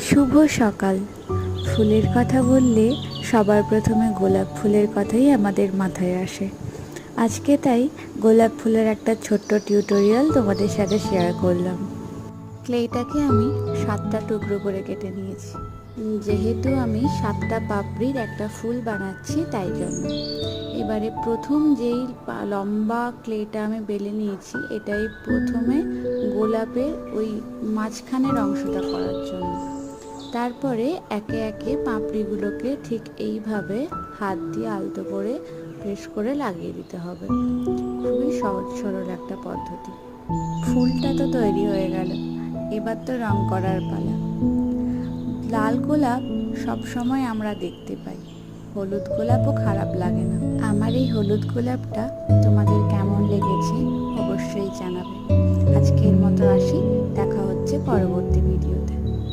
শুভ সকাল। ফুলের কথা বললে সবার প্রথমে গোলাপ ফুলের কথাই আমাদের মাথায় আসে। আজকে তাই গোলাপ ফুলের একটা ছোট্ট টিউটোরিয়াল তোমাদের সাথে শেয়ার করলাম। ক্লেটাকে আমি 7টা টুকরো করে কেটে নিয়েছি, যেহেতু আমি 7টা পাপড়ির একটা ফুল বানাচ্ছি তাই জন্য। এবারে প্রথম যেই লম্বা ক্লেটা আমি বেলে নিয়েছি, এটাই প্রথমে গোলাপের ওই মাঝখানের অংশটা করার জন্য। তারপরে একে একে পাপড়িগুলোকে ঠিক এইভাবে হাত দিয়ে আলতো করে প্রেস করে লাগিয়ে দিতে হবে। খুবই সহজ সরল একটা পদ্ধতি। ফুলটা তো তৈরি হয়ে গেল, এবার তো রং করার পালা। লাল গোলাপ সবসময় আমরা দেখতে পাই, হলুদ গোলাপও খারাপ লাগে না। আমার এই হলুদ গোলাপটা তোমাদের কেমন লেগেছে অবশ্যই জানাবে। আজকের মতো আসি, দেখা হচ্ছে পরবর্তী ভিডিওতে।